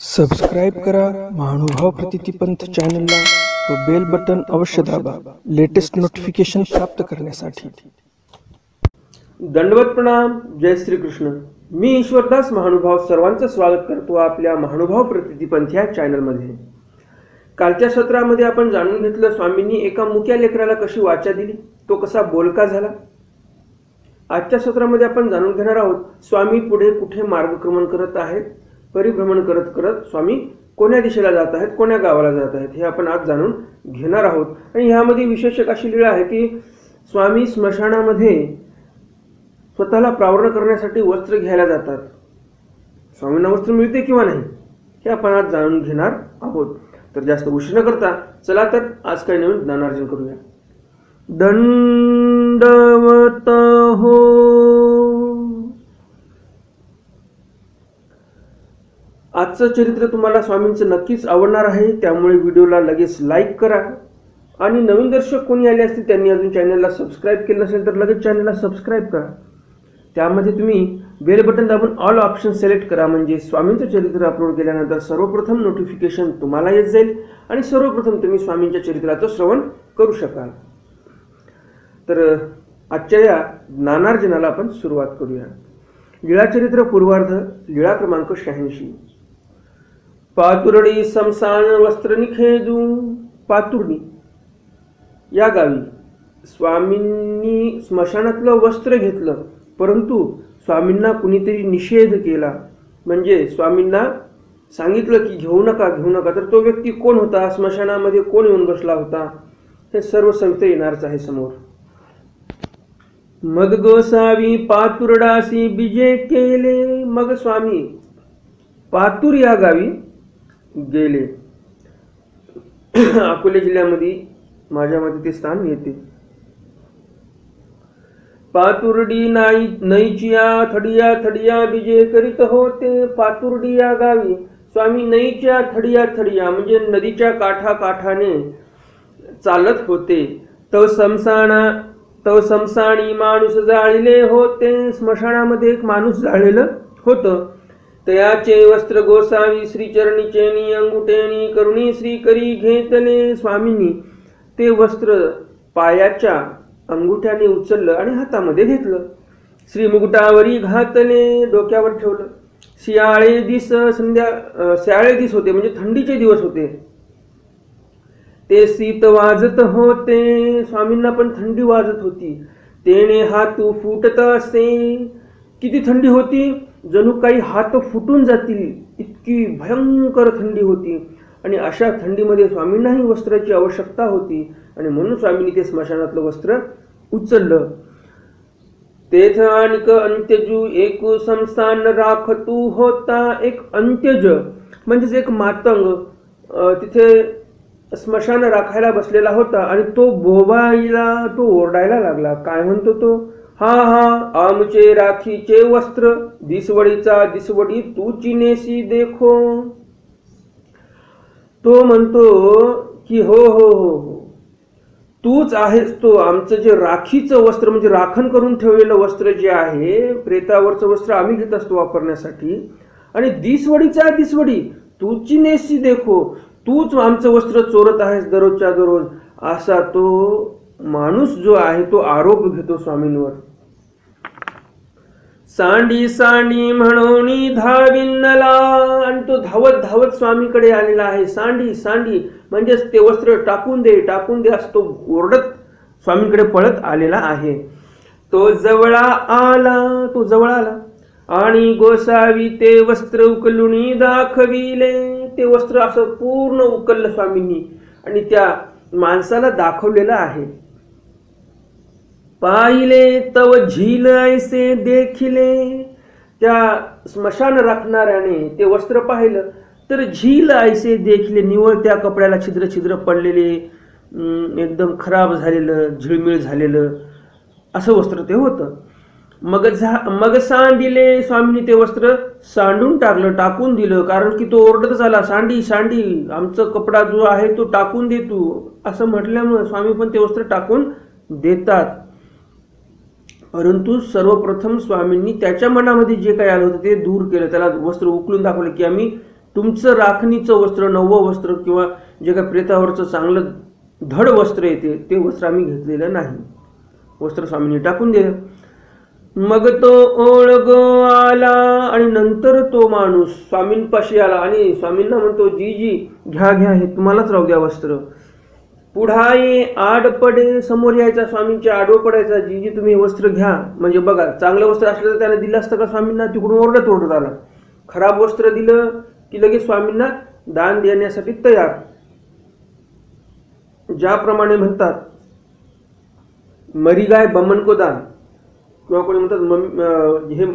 Subscribe करा महानुभाव प्रतितीपंथ चॅनलला व बेल बटन अवश्य दाबा लेटेस्ट नोटिफिकेशन प्राप्त करण्यासाठी। दंडवत प्रणाम। जय श्री कृष्ण। मी ईश्वरदास महानुभाव सर्वांचं स्वागत करतो आपल्या महानुभाव प्रतितीपंथ या चॅनलमध्ये। कालच्या सत्रामध्ये आपण जाणून घेतलं स्वामींनी एका मुक्या लेकराला कशी वाचा दिली, तो कसा बोलका झाला। आजच्या सत्रामध्ये आपण जाणून घेणार आहोत स्वामी पुढे कुठे मार्गक्रमण करत आहेत, परिभ्रमण करत करत स्वामी कोण्या दिशेला जात आहेत, कोण्या गावाला जात आहेत हे आपण आज जाणून घेणार आहोत। आणि ह्यामध्ये विशेष अशी लीला आहे की स्वामी स्मशानामध्ये स्वतःला प्रावरण करण्यासाठी वस्त्र घ्यायला जातात। स्वामींना वस्त्र मिळते किंवा नाही हे आपण आज जाणून घेणार आहोत। तर जास्त उशीर न करता चला तर आज काही नवीन ज्ञानार्जन करूया। दंडवत हो। आजचं चरित्र तुम्हाला स्वामींचं नक्कीच आवडणार आहे, त्यामुळे व्हिडिओला लगेच लाईक करा। आणि नवीन दर्शक कोणी आले असतील त्यांनी अजून चॅनलला सबस्क्राईब केलं नसेल तर लगेच चॅनलला सबस्क्राईब करा। त्यामध्ये तुम्ही बेल बटन दाबून ऑल ऑप्शन सिलेक्ट करा, म्हणजे स्वामींचं चरित्र अपलोड केल्यानंतर सर्वप्रथम नोटिफिकेशन तुम्हाला येत जाईल आणि सर्वप्रथम तुम्ही स्वामींच्या चरित्राचं श्रवण करू शकाल। तर आजच्या या ज्ञानार्जनाला आपण सुरुवात करूया। लीळाचरित्र पूर्वार्ध, लीळा क्रमांक 86। पातुर्डी समसान वस्त्र निखेजू। पातुर्डी या गावी स्वामींनी स्मशानातलं वस्त्र घेतलं, परंतु स्वामींना कुणीतरी निषेध केला, म्हणजे स्वामींना सांगितलं की घेऊ नका घेऊ नका। तर तो व्यक्ती कोण होता, स्मशानामध्ये कोण येऊन बसला होता, हे सर्व सविस्तर येणारच आहे समोर। मग गोसावी पातुर्डासी बीजे केले। मग स्वामी पातूर या गावी गेले। अकोले जिल्ह्यामध्ये माझ्या मते ते स्थान येते। पातुर्डी नईचिया थडिया थडिया बीजे करीत होते। पातुर्डी या गावी स्वामी नईच्या थडिया थडिया म्हणजे नदीच्या काठा काठाने चालत होते। तो समसाणी माणूस जाळले होते। स्मशानामध्ये एक माणूस जाळलेलं होतं। तयाचे वस्त्र गोसावी श्रीचरणी चेनी अंगुठेनी करुणी श्री करी घेतले। स्वामींनी ते वस्त्र पायाच्या अंगुठ्याने उचललं आणि हातामध्ये घेतलं। श्री मुकुटावरी घातले, डोक्यावर ठेवलं। शियाळे दिस होते, म्हणजे थंडीचे दिवस होते। ते शीत वाजत होते, स्वामींना पण थंडी वाजत होती। तेने हात फुटत असे, किती थंडी होती, जणू काही हात फुटून जातील इतकी भयंकर थंडी होती। आणि अशा थंडीमध्ये स्वामींनाही वस्त्राची आवश्यकता होती आणि म्हणून स्वामींनी ते स्मशानातलं वस्त्र उचललं। तेथ आणिक अंत्यजू एक संस्थान राखतू होता। एक अंत्यज म्हणजेच एक मातंग तिथे स्मशान राखायला बसलेला होता आणि तो बोबाईला, तो ओरडायला लागला। काय म्हणतो तो, हा हा आमचे राखीचे वस्त्र, दिसवडीचा दिसवडी तूची नेसी देखो। तो म्हणतो की हो हो हो तूच आहेस तो, आमचं जे राखीचं वस्त्र म्हणजे राखण करून ठेवलेलं वस्त्र जे आहे, प्रेतावरचं वस्त्र आम्ही घेत असतो वापरण्यासाठी, आणि दिसवडीचा दिसवडी तूची नेसी देखो, तूच आमचं वस्त्र चोरत आहेस दररोजच्या दररोज, असा तो माणूस जो आहे तो आरोप घेतो स्वामींवर। सांडी सांडी म्हणून धाविनला, आणि तो धावत धावत स्वामीकडे आलेला आहे। सांडी सांडी म्हणजेच ते वस्त्र टाकून दे टाकून दे असं तो ओरडत स्वामींकडे पळत आलेला आहे। तो जवळ आला आणि गोसावी ते वस्त्र उकलून दाखविले। ते वस्त्र असं पूर्ण उकललं स्वामींनी आणि त्या माणसाला दाखवलेलं आहे। पाहिले तव झील ऐसे देखिले, त्या स्मशान राखणाऱ्याने ते वस्त्र पाहिलं तर झील ऐसे देखिले, निवळ त्या कपड्याला छिद्र छिद्र पडलेले, एकदम खराब झालेलं, झिळमिळ झालेलं असं वस्त्र ते होतं। मग सांडिले, स्वामींनी ते वस्त्र सांडून टाकलं, टाकून दिलं, कारण की तो ओरडतच आला, सांडी सांडी आमचा कपडा जो आहे तो टाकून दे तू, असं म्हटल्यामुळे स्वामी पण ते वस्त्र टाकून देतात। परंतु सर्वप्रथम स्वामींनी त्याच्या मनामध्ये जे काही आलं होतं ते दूर केलं, त्याला वस्त्र उकलून दाखवलं की आम्ही तुमचं राखणीचं वस्त्र, नवं वस्त्र किंवा जे काय प्रेतावरचं चांगलं धड वस्त्र येते ते वस्त्र आम्ही घेतलेलं नाही. वस्त्र स्वामींनी टाकून दिलं. मग तो ओळग आला आणि नंतर तो माणूस स्वामींपाशी आला आणि स्वामींना म्हणतो, जी घ्या घ्या, हे तुम्हालाच राहू द्या वस्त्र. पुढाई आड पडे, समोर यायचा, स्वामींच्या आडवं पडायचा, जी तुम्ही वस्त्र घ्या. म्हणजे बघा, चांगलं वस्त्र असलं तर त्याने दिलं असतं का स्वामींना? तिकडून ओरडत आला. खराब वस्त्र दिलं की लगेच स्वामींना दान देण्यासाठी तयार. ज्याप्रमाणे म्हणतात मरी गाय बमन को दान, किंवा कोणी म्हणतात हे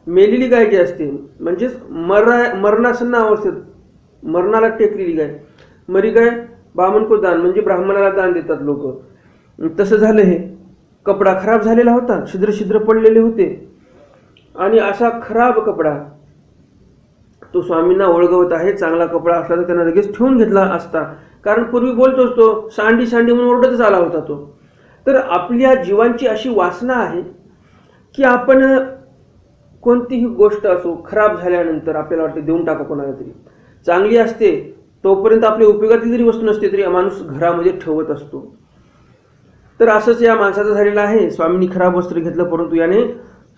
मेलेली गाय जी असते म्हणजेच मरणासन्न अवस्थेत मरणाला टेकलेली गाय, मरी गाय बामन को दान म्हणजे ब्राह्मणाला दान देतात लोक. तसं झालं. हे कपडा खराब झालेला होता, छिद्र छिद्र पडलेले होते आणि असा खराब कपडा तो स्वामींना ओळखवत आहे. चांगला कपडा असला तर त्यांना लगेच ठेवून घेतला असता, कारण पूर्वी बोलतोच तो, सांडी सांडी म्हणून ओरडतच आला होता तो. तर आपल्या जीवांची अशी वासना आहे की आपण कोणतीही गोष्ट असो खराब झाल्यानंतर आपल्याला वाटते देऊन टाका कोणाला तरी. चांगली असते तोपर्यंत आपल्या उपयोगातली जरी वस्तू नसते तरी माणूस घरामध्ये ठेवत असतो. तर असंच या माणसाचं झालेलं आहे. स्वामींनी खराब वस्त्र घेतलं, परंतु याने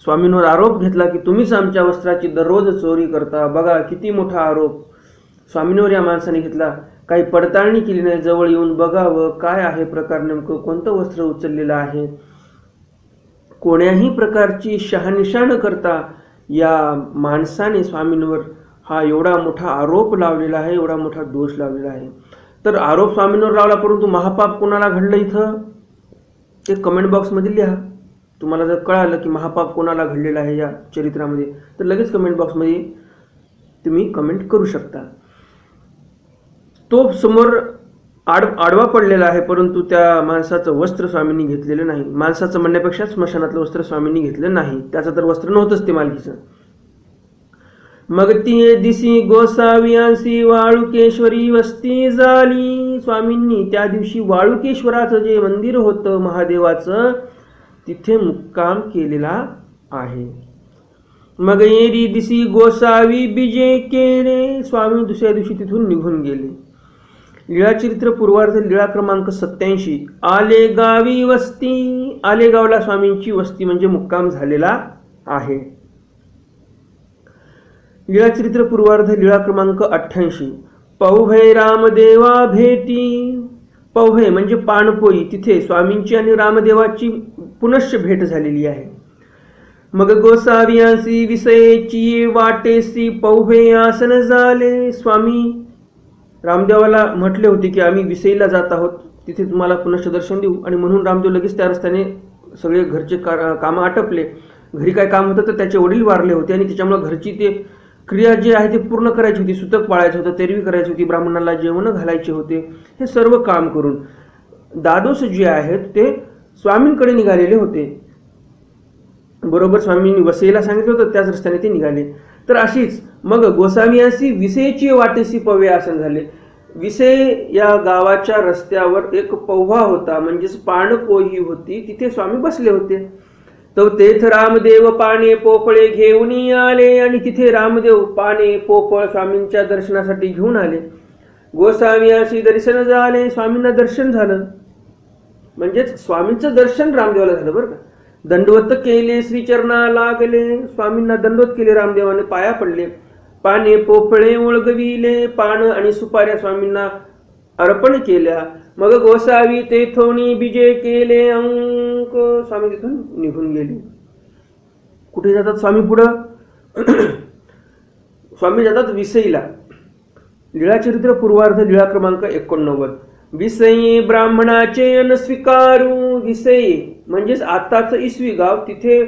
स्वामींवर आरोप घेतला की तुम्हीच आमच्या वस्त्राची दररोज चोरी करता. बघा किती मोठा आरोप स्वामींवर या माणसाने घेतला. काही पडताळणी केली नाही, जवळ येऊन बघावं काय आहे प्रकार, नेमकं कोणतं वस्त्र उचललेलं आहे. कोण्याही प्रकारची शहानिशा न करता या माणसाने स्वामींवर हा एवढा मोठा आरोप लावलेला आहे, एवढा मोठा दोष लावलेला आहे. तर आरोप स्वामींवर लावला, परंतु महापाप कोणाला घडलं इथं ते कमेंट बॉक्समध्ये लिहा. तुम्हाला जर कळालं की महापाप कोणाला घडलेला आहे या चरित्रामध्ये तर लगेच कमेंट बॉक्समध्ये तुम्ही कमेंट करू शकता. तो समोर आडवा पडलेला आहे, परंतु त्या माणसाचं वस्त्र स्वामींनी घेतलेलं नाही. माणसाचं म्हणण्यापेक्षा स्मशानातलं वस्त्र स्वामींनी घेतलं नाही. त्याचं तर वस्त्र नव्हतंच ते मालकीचं. मग ती दिसी गोसावियांसी वाळुकेश्वरी वस्ती झाली. स्वामींनी त्या दिवशी वाळुकेश्वराचं जे मंदिर होतं महादेवाचं तिथे मुक्काम केलेला आहे. मग एरी दिसी गोसावी बिजे केले. स्वामी दुसऱ्या दिवशी तिथून निघून गेले. लीळाचरित्र पूर्वार्ध लीळा क्रमांक 87. आले गावी वस्ती. आलेगावला स्वामींची वस्ती म्हणजे मुक्काम झालेला आहे. लीळाचरित्र पूर्वार्ध लीळा क्रमांक 88. पौभे रामदेवा भेटी. पौभे म्हणजे पाणपोई, तिथे स्वामींची आणि रामदेवाची पुनश्च भेट झालेली आहे. मग गोसावियांसी विषयची वाटेसी पौभे आसन झाले. स्वामी रामदेवाला म्हटले होते की आम्ही विसईला जात आहोत, तिथे तुम्हाला पुनश्च दर्शन देऊ. आणि म्हणून रामदेव लगेच त्या रस्त्याने सगळे घरचे कामं आटपले. घरी काय काम होतं तर त्याचे वडील वारले होते आणि त्याच्यामुळे घरची ते क्रिया जी आहे ते पूर्ण करायची होती. सुतक पाळायचं होतं, तेरवी करायची होती, ब्राह्मणाला जेवण घालायचे होते. हे सर्व काम करून दादोस जे आहेत ते स्वामींकडे निघालेले होते. बरोबर स्वामींनी वसईला सांगितलं होतं त्याच रस्त्याने ते निघाले. तर अशीच मग गोसावियांसी विसेची वाटेसी पौभे आसन झाले. विसे या गावाच्या रस्त्यावर एक पौभा होता, म्हणजेच पाणपोई होती, तिथे स्वामी बसले होते. तो तेथ रामदेव पाने पोपळे घेऊन आले आणि तिथे रामदेव पाने पोपळ स्वामींच्या दर्शनासाठी घेऊन आले. गोसावियांसी दर्शन झाले. स्वामींना दर्शन झालं म्हणजेच स्वामींचं दर्शन रामदेवाला झालं बरं का. दंडवत केले श्रीचरणा लागले. स्वामींना दंडवत केले रामदेवाने, पाया पडले. पाने पोपळे ओळगविले. पान आणि सुपाऱ्या स्वामींना अर्पण केल्या. मग गोसावी तेथोनी बिजे केले अंक. स्वामी तिथून निघून गेले. कुठे जातात स्वामी पुढं? स्वामी जातात विसईला. लीळाचरित्र पूर्वार्ध लीळा क्रमांक 89. विसई ब्राह्मणाचे अन्न स्वीकारू. विसई म्हणजेच आताच इसवी गाव, तिथे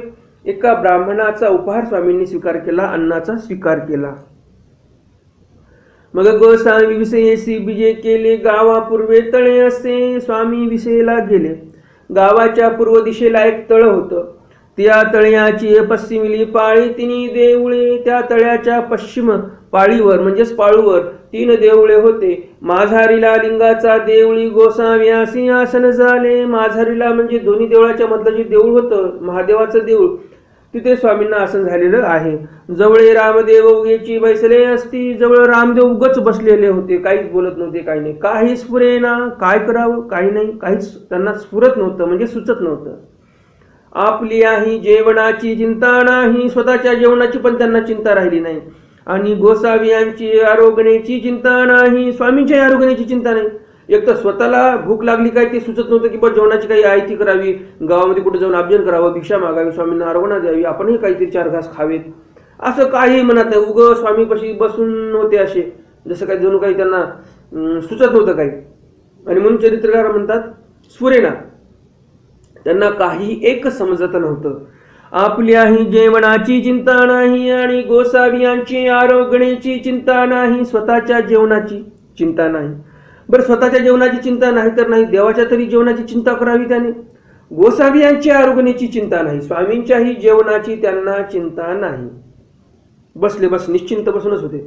एका ब्राह्मणाचा उपहार स्वामींनी स्वीकार केला, अन्नाचा स्वीकार केला. मग गोसावी विषयेसी बिजे केले. गावापूर्वे तळे असे. स्वामी विषयेला गेले. गावाच्या पूर्व दिशेला एक तळ होतं. त्या तळ्याची पश्चिमेली पाळी तिन्ही देवळे. त्या तळ्याच्या पश्चिम पाळीवर म्हणजेच पाळूवर 3 देवळे होते. माझारीला लिंगाचा देवळी गोसाव्यासी आसन झाले. माझारीला म्हणजे दोन्ही देवळाच्या मधलं जे देऊळ होतं महादेवाचं देऊळ तिथे स्वामींना आसन झालेलं आहे. जवळे रामदेव उगेची बैसले असती, जवळ रामदेव उगच बसलेले होते, काहीच बोलत नव्हते, काही नाही. काही स्फुरेना, काय करावं काही नाही, काहीच त्यांना स्फुरत नव्हतं, म्हणजे सुचत नव्हतं. आपली आहे जेवणाची चिंता नाही, स्वतःच्या जेवणाची पण त्यांना चिंता राहिली नाही. आणि गोसावी यांची आरोग्याची चिंता नाही, स्वामींच्या आरोग्याची चिंता नाही. एक तर स्वतःला भूक लागली काय ते सुचत नव्हतं की बा जेवणाची काही आयती करावी, गावामध्ये कुठे जाऊन अभियान करावं, भिक्षा मागावी, स्वामींना आरोग्य द्यावी, आपणही काहीतरी 4 घास खावेत, असं काही म्हणत नाही. उग स्वामीपाशी बसून होते असे, जसं काही जणू काही त्यांना सुचत नव्हतं काही. आणि म्हणून चरित्रकार म्हणतात स्फुरेना, त्यांना काही एक समजत नव्हतं. आपल्याही जेवणाची चिंता नाही आणि गोसावियांची आरोग्याची चिंता नाही, स्वतःच्या जेवणाची चिंता नाही. बरं, स्वतःच्या जेवणाची चिंता नाही तर नाही, देवाच्या तरी जेवणाची चिंता करावी त्याने. गोसावियांची आरोग्याची चिंता नाही, स्वामींच्याही जेवणाची त्यांना चिंता नाही. बसले बस निश्चिंत बसूनच होते.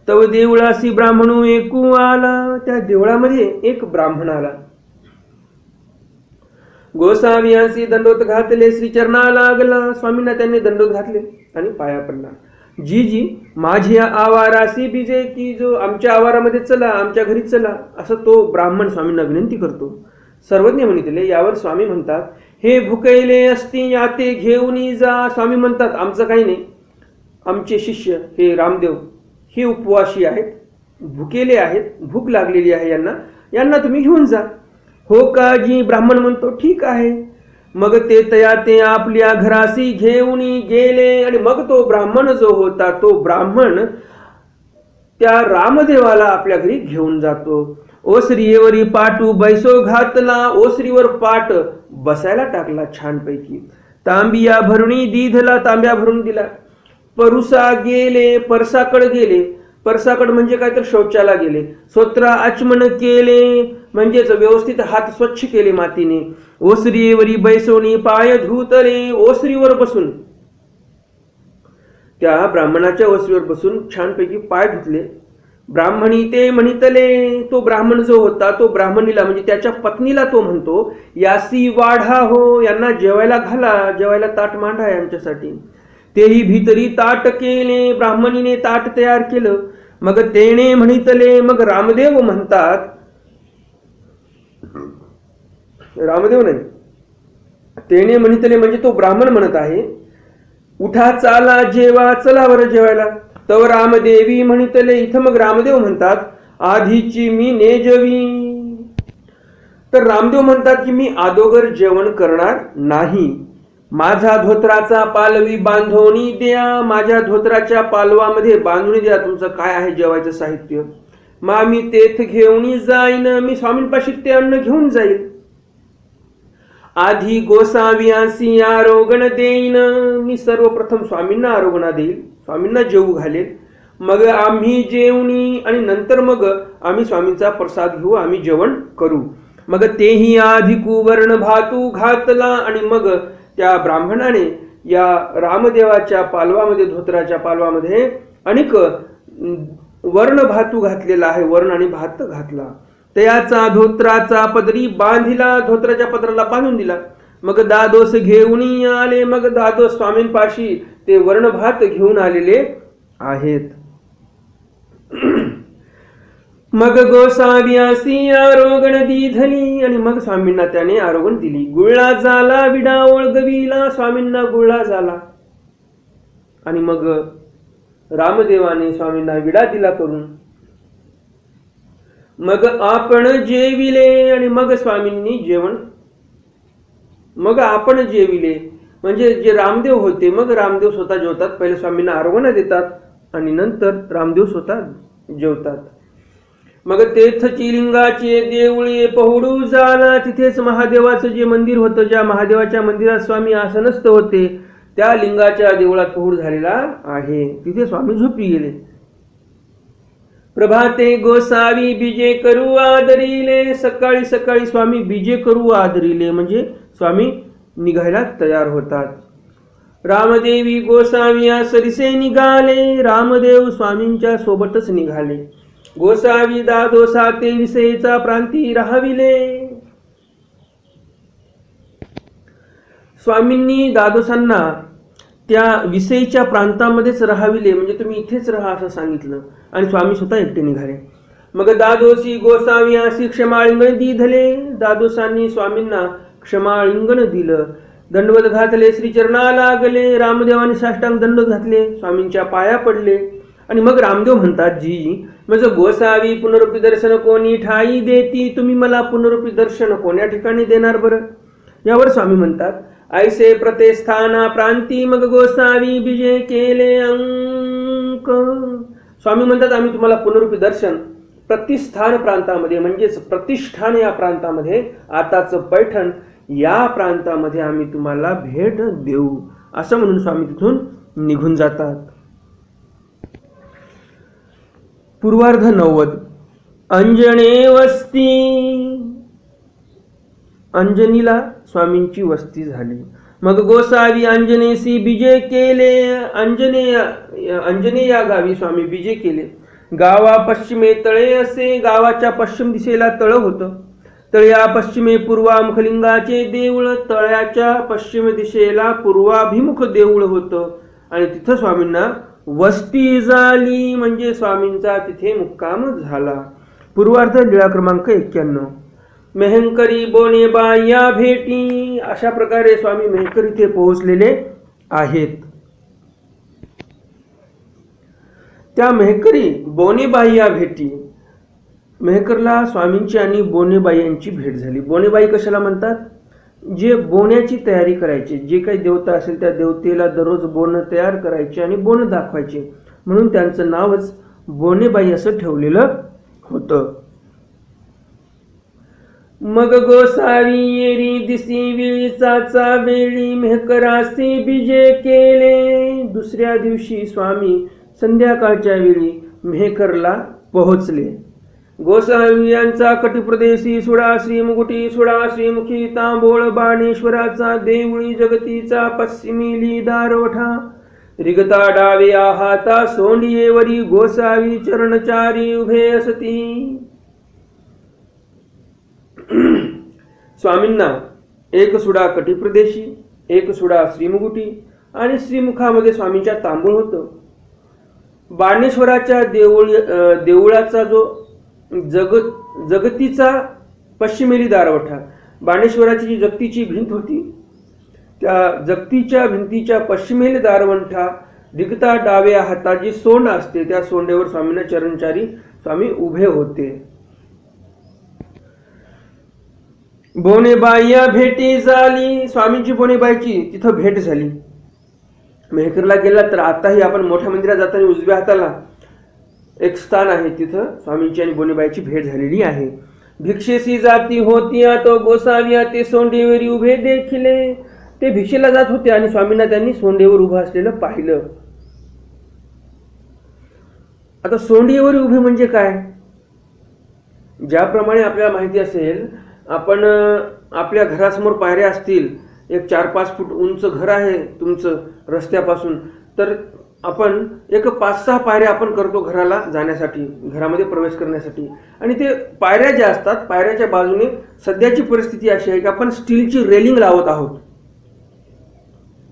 तव देवळासी ब्राह्मणू एकू आला, त्या देवळामध्ये एक ब्राह्मण आला. गोसावियांसी दंडोत घातले, श्रीचरणा लागला. स्वामींना त्यांनी दंडोत घातले आणि पाया पडला. जी जी माझी आवारासी बीजे, की जो आमच्या आवारामध्ये चला, आमच्या घरी चला, असं तो ब्राह्मण स्वामींना विनंती करतो. सर्वज्ञ म्हणितले. यावर स्वामी म्हणतात, हे भुकैले असती याते घेऊन जा. स्वामी म्हणतात आमचं काही नाही, आमचे शिष्य हे रामदेव हे उपवासी आहेत, भुकेले आहेत, भूक लागलेली आहे यांना तुम्ही घेऊन जा. हो का जी? ब्राह्मण म्हणतो ठीक आहे. मग ते तया ते आपल्या घरासी घेऊन गेले. आणि मग तो ब्राह्मण जो होता तो ब्राह्मण त्या रामदेवाला आपल्या घरी घेऊन जातो. ओसरीवरी पाटू बैसो घातला, ओसरीवर पाट बसायला टाकला छानपैकी. तांबिया भरुणी दीधला, तांब्या भरून दिला. परुसा गेले, परसाकड गेले. परसाकड म्हणजे काय तर शौचाला गेले. स्वत्रा आचमन केले, म्हणजेच व्यवस्थित हात स्वच्छ केले मातीने. ओसरीवरी बैसोनी पाय धुतले, ओसरीवर बसून त्या ब्राह्मणाच्या ओसरीवर बसून छानपैकी पाय धुतले. ब्राह्मणी ते म्हणितले, तो ब्राह्मण जो होता तो ब्राह्मणीला म्हणजे त्याच्या पत्नीला तो म्हणतो, यासी वाढा हो, यांना जेवायला घाला, जेवायला ताट मांडा यांच्यासाठी. तेही भीतरी ताट केले, ब्राह्मणीने ताट तयार केलं. मग तेने म्हणितले, मग रामदेव म्हणतात, रामदेव नाही, तेने म्हणितले म्हणजे तो ब्राह्मण म्हणत आहे, उठा चाला जेवा, चला बरं जेवायला. तव रामदेवी म्हणितले. इथं मग रामदेव म्हणतात, आधीची मी नेजवी. तर रामदेव म्हणतात की मी अगोदर जेवण करणार नाही. माझा धोत्राचा पालवी बांधवणी द्या, माझ्या धोत्राच्या पालवामध्ये बांधणी द्या तुमचं काय आहे जेवायचं साहित्य. मा मी तेथ घेऊन जाईन, मी स्वामींपाशी ते अन्न घेऊन जाईल. आधी गोसावियांसी आरोगण देईन, मी सर्वप्रथम स्वामींना आरोगणा देईल, स्वामींना जेवू घालेल. मग आम्ही जेवणी, आणि नंतर मग आम्ही स्वामींचा प्रसाद घेऊ, आम्ही जेवण करू. मग तेही आधी कुवर्ण भातू घातला. आणि मग त्या ब्राह्मणाने या रामदेवाच्या पालवामध्ये, धोत्राच्या पालवामध्ये अनेक वर्ण भातू घातलेला आहे, वर्ण आणि भात घातला. त्याचा धोत्राचा पदरी बांधिला, धोत्राच्या पदराला बांधून दिला. मग दादोस घेऊन आले, मग दादोस स्वामींपाशी ते वर्ण भात घेऊन आलेले आहेत. मग गोसावियासी आरोगण दिधली, आणि मग स्वामींना त्याने आरोगण दिली. गुळला झाला विडा ओळगविला, स्वामींना गुळला झाला. आणि मग रामदेवाने स्वामींना विडा दिला करून. मग आपण जेविले, आणि मग स्वामींनी जेवण, मग आपण जेविले म्हणजे जे रामदेव होते, मग रामदेव स्वतः जेवतात. पहिले स्वामींना आरोगण देतात आणि नंतर रामदेव स्वतः जेवतात. मग तेथची लिंगाचे देवळे पहुडू झाला. तिथेच महादेवाचं जे मंदिर होतं, ज्या महादेवाच्या मंदिरात स्वामी आसनस्थ होते, त्या लिंगाच्या देवळात पहुड झालेला आहे. तिथे स्वामी झोपी गेले. प्रभाते गोसावी बीजे करू आदरिले, सकाळी सकाळी स्वामी बीजे करू आदरिले म्हणजे स्वामी निघायला तयार होतात. रामदेवी गोसाविया सरिसे निघाले, रामदेव स्वामींच्या सोबतच निघाले. गोसावी दादोसा ते विसेचा प्रांती राहाविले. स्वामींनी दादोसांना त्या विषयीच्या प्रांतामध्येच राहाविले, म्हणजे तुम्ही इथेच राहा असं सांगितलं आणि स्वामी स्वतः एकटे निघाले. मग दादोसी गोसावी अशी क्षमालिंगन दिधले. दादोसांनी स्वामींना क्षमालिंगन दिलं. दंडवत घातले, श्रीचरणा लागले. रामदेवांनी साष्टांग दंड घातले, स्वामींच्या पाया पडले. आणि मग रामदेव म्हणतात, जी मग गोसावी पुनरुपी दर्शन कोणी ठाई देती, तुम्ही मला पुनरुपी दर्शन कोण्या ठिकाणी देणार बरं. यावर स्वामी म्हणतात, ऐसे प्रतिष्ठाना प्रांती मग गोसावी विजय केले अंक. स्वामी म्हणतात, आम्ही तुम्हाला पुनरुपी दर्शन प्रतिष्ठान प्रांतामध्ये, म्हणजेच प्रतिष्ठान या प्रांतामध्ये, आताच पैठण या प्रांतामध्ये आम्ही तुम्हाला भेट देऊ, असं म्हणून स्वामी तिथून निघून जातात. पूर्वार्ध 90. अंजने वस्ती. अंजनीला स्वामींची वस्ती झाली. मग गोसावी अंजनेसी विजय केले. अंजने या गावी स्वामी विजय केले. गावा पश्चिमे तळे असे, गावाच्या पश्चिम दिशेला तळ होतं. तळया पश्चिमे पूर्वामुखलिंगाचे देऊळ, तळ्याच्या पश्चिम दिशेला पूर्वाभिमुख देऊळ होतं आणि तिथं स्वामींना वस्ती झाली, म्हणजे स्वामींचा तिथे मुक्काम झाला. पूर्वार्ध लीळा क्रमांक 91. मेहंकरी बोनेबा या भेटी. अशा प्रकारे स्वामी मेहकर इथे पोहोचलेले आहेत. त्या मेहकरी बोनेबाई या भेटी, मेहकरला स्वामींची आणि बोनेबाई यांची भेट झाली. बोनेबाई कशाला म्हणतात, जे बोण्याची तयारी करायची, जे काही देवता असेल त्या देवतेला दररोज बोन तयार करायचे आणि बोन दाखवायचे, म्हणून त्यांचं नावच बोनेबाई असं ठेवलेलं होतं. मग गोसावी येरी दिसी विळीचा वेळी, मेहकरासी विजय केले. दुसऱ्या दिवशी स्वामी संध्याकाळच्या वेळी मेहकरला पोहोचले. गोसावी यांचा कटिप्रदेशी सुडा श्रीमुकुटी, सुडा श्रीमुखी तांबोळ, बाणेश्वराचा देऊळी, जगतीचा पश्चिमी दारवठा, रिगता डाव्या हाता सोंडियेवरी गोसावी चरणचारी उभे असती. स्वामींना एक सुडा कटिप्रदेशी, एक सुडा श्रीमुकुटी आणि श्रीमुखामध्ये स्वामींच्या तांबूळ होतं. बाणेश्वराच्या देऊळाचा जो जगतीचा पश्चिमेली दारवठा, बाणेश्वराची जी जगतीची भिंत होती, त्या जगतीच्या भिंतीच्या पश्चिमेली दारवठा, दिगता डाव्या हाताची सोंड असते, त्या सोंडेवर स्वामींना चरणचारी स्वामी उभे होते. बोनेबाई या भेटी झाली. स्वामींची बोनेबाईची तिथं भेट झाली. मेहकरला गेला तर आताही आपण मोठ्या मंदिरात जाताना उजव्या हाताला एक स्थान आहे, तिथं स्वामींची आणि बोनेबाईची भेट झालेली आहे. भिक्षेसी जाती होती तो गोसावी ते सोंडेवरी उभे देखिले. ते भिक्षेला जात होते आणि स्वामींना त्यांनी सोंडेवर उभं असलेलं पाहिलं. आता सोंडेवर उभे म्हणजे काय, ज्याप्रमाणे आपल्याला माहिती असेल, आपण आपल्या घरासमोर पायऱ्या असतील, एक 4-5 फूट उंच घर आहे तुमचं रस्त्यापासून, तर आपण एक 5-6 पायऱ्या आपण करतो घराला जाण्यासाठी, घरामध्ये प्रवेश करण्यासाठी. आणि ते पायऱ्या ज्या असतात, पायऱ्याच्या बाजूने सध्याची परिस्थिती अशी आहे की आपण स्टीलची रेलिंग लावत आहोत.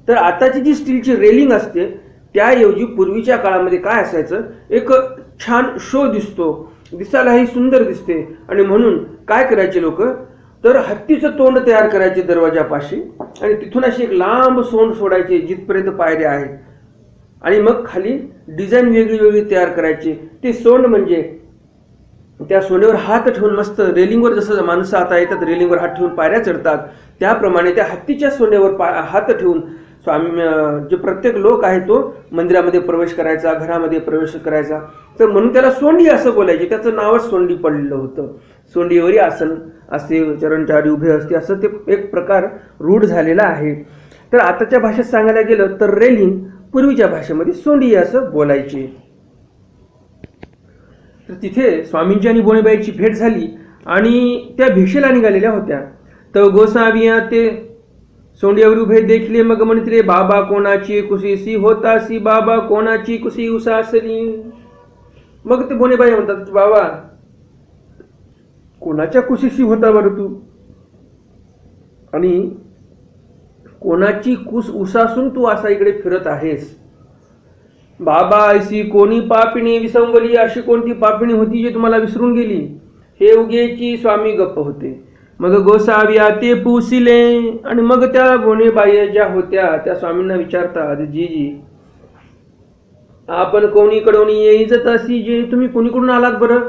तर आताची जी स्टीलची रेलिंग असते त्याऐवजी पूर्वीच्या काळामध्ये काय असायचं, एक छान शो दिसतो, दिसायलाही सुंदर दिसते, आणि म्हणून काय करायचे लोक, तर हत्तीचं तोंड तयार करायचे दरवाजापाशी आणि तिथून अशी एक लांब सोंड सोडायचे जिथपर्यंत पायऱ्या आहेत, आणि मग खाली डिझाईन वेगळी वेगळी तयार करायची. ते सोंड म्हणजे त्या सोंडेवर हात ठेवून, मस्त रेलिंगवर जसं माणसं आता येतात रेलिंगवर हात ठेवून पायऱ्या चढतात, त्याप्रमाणे त्या हत्तीच्या सोंडेवर हात ठेवून स्वामी जे प्रत्येक लोक आहे तो मंदिरामध्ये प्रवेश करायचा, घरामध्ये प्रवेश करायचा. तर म्हणून त्याला सोंडी असं बोलायचे, त्याचं नावच सोंडी पडलेलं होतं. सोंडीवरी आसन असे, चरणचारी उभे असते, असं ते एक प्रकार रूढ झालेला आहे. तर आताच्या भाषेत सांगायला गेलं तर रेलिंग, पूर्वीच्या भाषेमध्ये सोंडी असं बोलायचे. तर तिथे स्वामींची आणि बोनेबाईची भेट झाली आणि त्या भिक्षेला निघालेल्या होत्या. तर गोसाविया ते सोंडीवर उभे देखले. मग म्हणते, बाबा कोणाची कुशीसी होतासी, बाबा कोणाची कुशी उसासली. मग ते बोनेबाई म्हणतात, बाबा कोणाच्या कुशीसी होता बरं तू, आणि कोणाची कुस उसासून तू असा इकडे फिरत आहेस? बाबा ऐसी कोणी पापिणी विसंवली, अशी कोणती पापिणी होती जी तुम्हाला विसरून गेली? हे उगेची स्वामी गप्प होते. मग गोसाव्या ते पुसिले आणि मग त्या बोनेबाई ज्या होत्या त्या स्वामींना विचारतात, जीजी आपण कोणीकडून येईजत असी जे, तुम्ही कोणीकडून आलात बरं?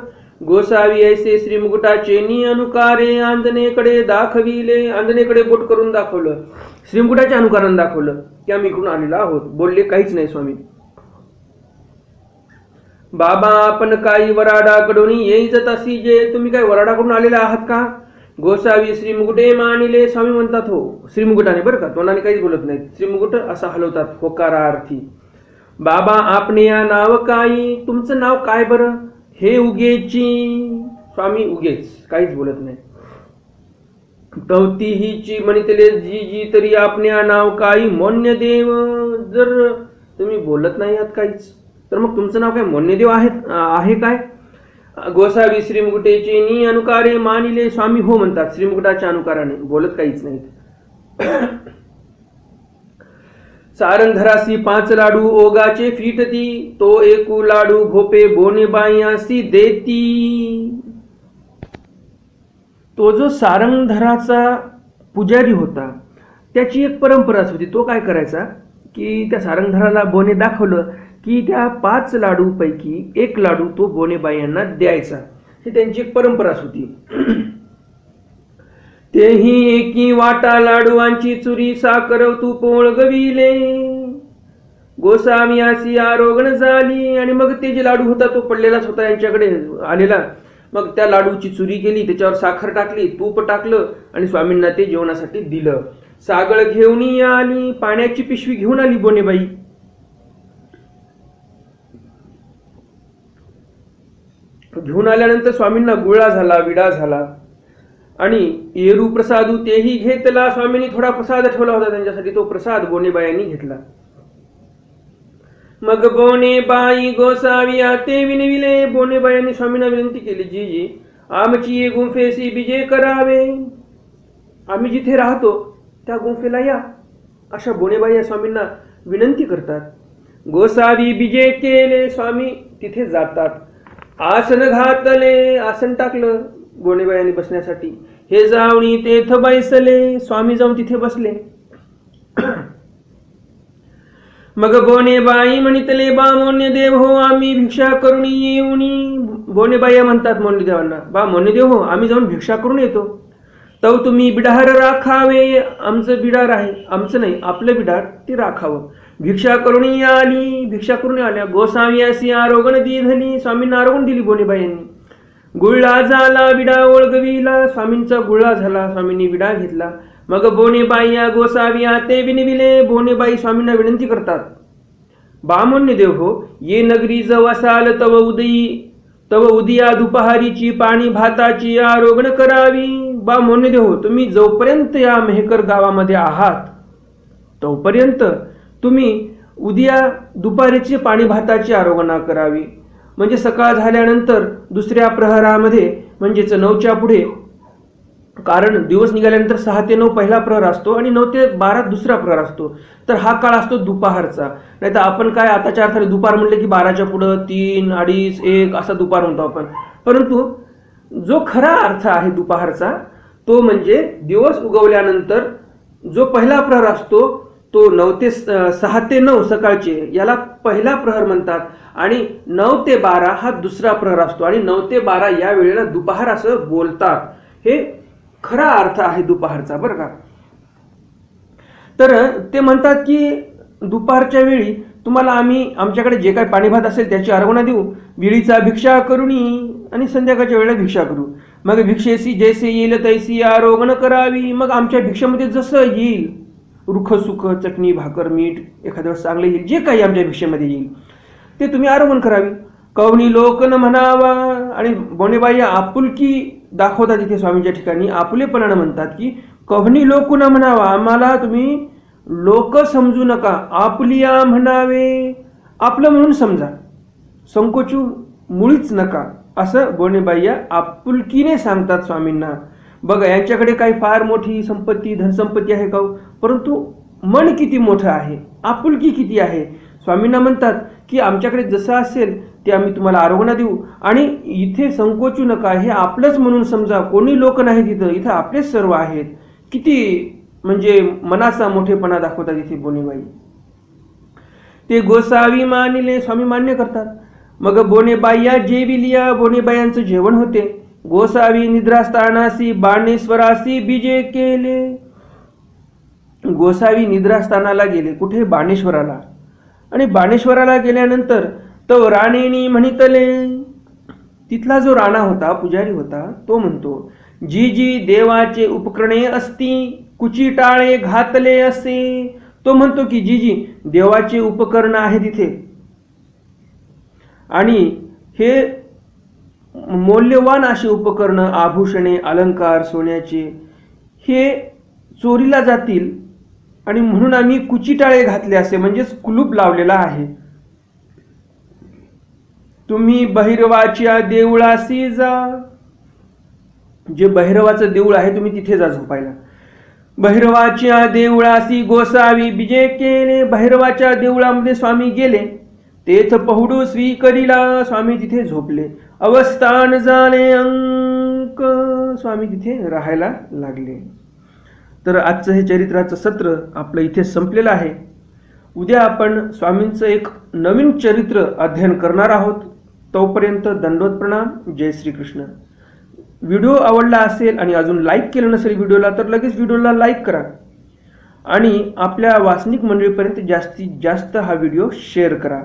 गोसावी ऐसे श्री मुकुटाचे नि अनुकारे आंजनेकडे दाखविले. आंजनेकडे बोट करून दाखवलं, श्रीमुकुटाच्या अनुकाराने दाखवलं की आम्ही इकडून आलेलो आहोत. बोलले काहीच नाही स्वामी. बाबा आपण काही वराडाकडून येईजत असी जे, तुम्ही काही वराडाकडून आलेले आहात का? गोसावी श्री मुकुटे मानिले. स्वामी म्हणतात हो, श्रीमुकुटाने बरं का, तोंडाने काहीच बोलत नाही, श्रीमुकुट असा हलवतात होकारार्थी. बाबा आपणे या नाव काही, तुमचं नाव काय बरं? हे उगेची. स्वामी उगेच, काहीच बोलत नाही. तवती हिची म्हणितले जी जी तरी आपणे या नाव काही मोन्य देव. जर तुम्ही बोलत नाही आहात काहीच, तर मग तुमचं नाव काय मोन्य देव आहे काय? गोसावी श्रीमुकुटेचे नि अनुकारे मानिले. स्वामी हो म्हणतात, श्रीमुकुटाच्या अनुकाराने, बोलत काहीच नाहीत. सारंगधरासी 5 लाडू ओगाचे फिटती, तो एकू लाडू भोपे बोनेबाईयासी देती. तो जो सारंगधराचा पुजारी होता त्याची एक परंपराच होती. तो काय करायचा की त्या सारंगधराला बोने दाखवलं की त्या 5 लाडू पैकी 1 लाडू तो बोनेबाईंना द्यायचा. ही त्यांची एक परंपराच होती. तेही एकी वाटा लाडूंची चुरी साखर तूप ओळगविले. गोसावियासी आरोगण झाली आणि मग ते जे लाडू होता तो पडलेलाच होता यांच्याकडे आलेला. मग त्या लाडूची चुरी केली, त्याच्यावर साखर टाकली, तूप टाकलं आणि स्वामींना ते जेवणासाठी दिलं. सागळ घेऊन आली, पाण्याची पिशवी घेऊन आली बोनेबाई. घेऊन आल्यानंतर स्वामींना गुळा झाला, विडा झाला आणि येरू प्रसादू तेही घेतला. स्वामींनी थोडा प्रसाद ठेवला होता त्यांच्यासाठी, तो प्रसाद बोनेबाईंनी घेतला. मग बोनेबाई गोसाविया ते विनविले. बोनेबाईंनी स्वामींना विनंती केली, जीजी आमची ये गुंफेसी बिजे करावे, आम्ही जिथे राहतो त्या गुंफेला या. अशा बोनेबाई या स्वामींना विनंती करतात. गोसावी बिजे केले. स्वामी तिथे जातात. आसन घातले, आसन टाकलं बोनेबाईंनी बसण्यासाठी. हे जावणी तेथ बैसले. स्वामी जाऊन तिथे बसले. मग बोनेबाई म्हणितले, बा मोन्य देव हो आम्ही भिक्षा करून येऊनी. बोनेबाई म्हणतात मोन्य देवांना, बा मोन्य देव हो आम्ही जाऊन भिक्षा करून येतो. तव तुम्ही बिडार राखावे. आमचं बिडार आहे, आमचं नाही, आपलं बिडार ते राखावं. भिक्षा करून आली, भिक्षा करून आल्या. गोसावियासी आरोगण दिधली. स्वामींना आरोगण दिली बोनेबाईंनी. गुळा झाला, विडा ओळगविला. स्वामींचा गुळा झाला, स्वामींनी विडा घेतला. मग बोनेबाई या गोसाविया ते विनविले. बोनेबाई स्वामींना विनंती करतात, बामोन्य देव हो ये नगरी जवसाल तव उदिया दुपाहारीची पाणी भाताची आरोगण करावी. बामोन्य देव हो तुम्ही जोपर्यंत या मेहकर गावामध्ये आहात तोपर्यंत तुम्ही उद्या दुपारीची पाणी भाताची आरोगणा करावी. म्हणजे सकाळ झाल्यानंतर दुसऱ्या प्रहरामध्ये म्हणजेच 9च्या पुढे, कारण दिवस निघाल्यानंतर 6 ते 9 पहिला प्रहर असतो आणि 9 ते 12 दुसरा प्रहर असतो. तर हा काळ असतो दुपारचा. नाही तर आपण काय आताच्या अर्थाने दुपार म्हणले की 12च्या पुढं 3, 2:30, 1 असा दुपार म्हणतो आपण. परंतु जो खरा अर्थ आहे दुपारचा तो म्हणजे दिवस उगवल्यानंतर जो पहिला प्रहर असतो तो 6 ते 9 सकाळचे, याला पहिला प्रहर म्हणतात. आणि 9 ते 12 हा दुसरा प्रहर असतो आणि 9 ते 12 या वेळेला दुपार असं बोलतात. हे खरा अर्थ आहे दुपारचा बरं का. तर ते म्हणतात की दुपारच्या वेळी तुम्हाला आम्ही आमच्याकडे जे काही पाणी भात असेल त्याची आरोगणा देऊ, विळीचा भिक्षा करुणी आणि संध्याकाळच्या वेळेला भिक्षा करू. मग भिक्षेसी जैसे येईल तैसी आरोगण करावी. मग आमच्या भिक्षेमध्ये जसं येईल, रुख सुख चटणी भाकर मीठ एखाद्या वेळेस चांगलं येईल, जे काही आमच्या भिक्षेमध्ये येईल ते तुम्ही आरोगण करावी. कवनी लोक न म्हणावा. आणि बोनेबाई आपुलकी दाखवतात इथे स्वामींच्या ठिकाणी, आपुलेपणानं म्हणतात की कवनी लोक न म्हणावा, आम्हाला तुम्ही लोक समजू नका, आपलिया म्हणावे, आपलं म्हणून समजा, संकोचू मुळीच नका, असं बोनेबाई आपुलकीने सांगतात स्वामींना. बघा यांच्याकडे काही फार मोठी संपत्ती धनसंपत्ती आहे का, परंतु मन किती मोठं आहे, आपुलकी किती आहे. स्वामींना म्हणतात की आमच्याकडे जसं असेल ते आम्ही तुम्हाला आरोग्य देऊ आणि इथे संकोचू नका, हे आपलंच म्हणून समजा, कोणी लोक नाही तिथं, इथं आपलेच सर्व आहेत. किती म्हणजे मनाचा मोठेपणा दाखवतात इथे बोनेबाई. ते गोसावी मानिले, स्वामी मान्य करतात. मग बोनेबाया जेविलिया, बोनेबायांचं जेवण होते. गोसावी निद्रास्थानासी बाणेश्वरासी बीजे केले. गोसावी निद्रास्थानाला गेले, कुठे, बाणेश्वराला. आणि बाणेश्वराला गेल्यानंतर तो राणेनी म्हणितले, तिथला जो राणा होता, पुजारी होता, तो म्हणतो, जी जी देवाचे उपकरणे असती कुची टाळे घातले असे. तो म्हणतो की जी जी देवाचे उपकरण आहे तिथे आणि हे मौल्यवान असे उपकरण, आभूषणे, अलंकार सोन्याचे, हे चोरीला जातील आणि म्हणून आम्ही कुचिटाळे घातले असे, म्हणजेच कुलूप लावलेला आहे. तुम्ही भैरवाच्या देवळाशी जा. जे भैरवाचं देऊळ आहे तुम्ही तिथे जा झोपायला. भैरवाच्या देवळाशी गोसावी बिजे केले. भैरवाच्या देवळामध्ये स्वामी गेले. तेथ पहुडू स्वीकरिला. स्वामी तिथे झोपले. अवस्थान झाले अंक. स्वामी तिथे राहायला लागले. तर आजचं हे चरित्राचं सत्र आपलं इथे संपलेलं आहे. उद्या आपण स्वामींचं एक नवीन चरित्र अध्ययन करणार आहोत. तोपर्यंत दंडवत प्रणाम. जय श्री कृष्ण. व्हिडिओ आवडला असेल आणि अजून लाईक केलं नसेल व्हिडिओला तर लगेच व्हिडिओला लाईक करा आणि आपल्या वासनिक मंडळीपर्यंत जास्तीत जास्त हा व्हिडिओ शेअर करा.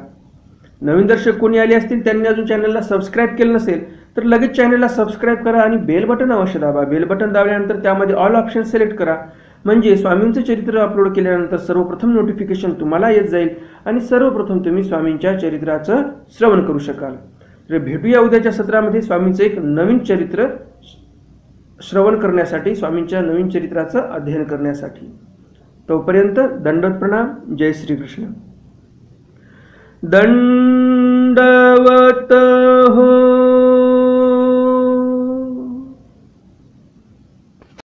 नवीन दर्शक कोणी आले असतील त्यांनी अजून चॅनलला सबस्क्राईब केलं नसेल तर लगेच चॅनलला सबस्क्राईब करा आणि बेल बटन अवश्य दाबा. बेल बटन दाबल्यानंतर त्यामध्ये ऑल ऑप्शन सिलेक्ट करा, म्हणजे स्वामींचं चरित्र अपलोड केल्यानंतर सर्वप्रथम नोटिफिकेशन तुम्हाला येत जाईल आणि सर्वप्रथम तुम्ही स्वामींच्या चरित्राचं श्रवण करू शकाल. तर भेटूया उद्याच्या सत्रामध्ये स्वामींचं एक नवीन चरित्र श्रवण करण्यासाठी, स्वामींच्या नवीन चरित्राचं अध्ययन करण्यासाठी. तोपर्यंत दंडवत प्रणाम. जय श्री कृष्ण. दंडवत